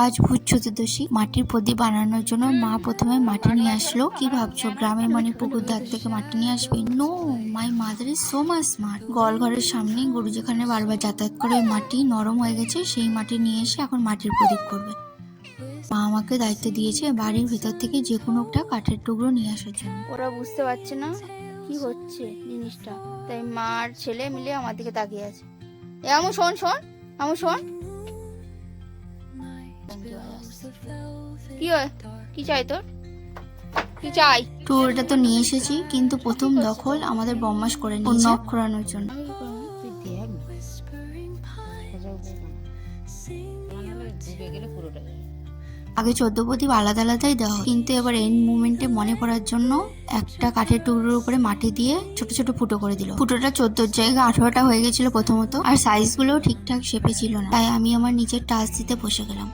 আজ ভূত চতুর্দশী। মাটির প্রদীপ বানানোর জন্য মা প্রথমে মাটি নিয়ে আসলো। কি ভাবছো গ্রামের মানে পুকুর ধার থেকে মাটি নিয়ে আসবে? No, my mother is so much smart. গোয়াল ঘরের সামনে গরু যেখানে বারবার যাতায়াত করে মাটি নরম হয়ে গেছে, সেই মাটি নিয়ে এসে এখন মাটির প্রদীপ করবে। মা আমাকে দায়িত্ব দিয়েছে বাড়ির ভেতর থেকে যে কোনো একটা কাঠের টুকরো নিয়ে আসার জন্য। ওরা বুঝতে পারছে না কি হচ্ছে জিনিসটা, তাই মা আর ছেলে মিলে আমার দিকে তাকিয়ে আছে। আমু শোন শোন, আমু শোন, কি হয়, কি চাই তোর, কি চাই? টুকরোটা তো নিয়ে এসেছি, কিন্তু প্রথম দখল আমাদের বদমাশ করে নিয়েছে নখ খোঁড়ানোর জন্য। আগে 14 প্রদীপ আলাদা আলাদাই দেওয়া হয়, কিন্তু এবার এন্ড মুভমেন্টে মনে করার জন্য একটা কাঠের টুকরোর উপরে মাটি দিয়ে ছোট ছোট ফুটো করে দিল। ফুটোটা 14 জায়গায় 18টা হয়ে গেছিল প্রথমত, আর সাইজ গুলোও ঠিকঠাক শেপে ছিল না, তাই আমি আমার নিজের টাচ দিতে বসে গেলাম।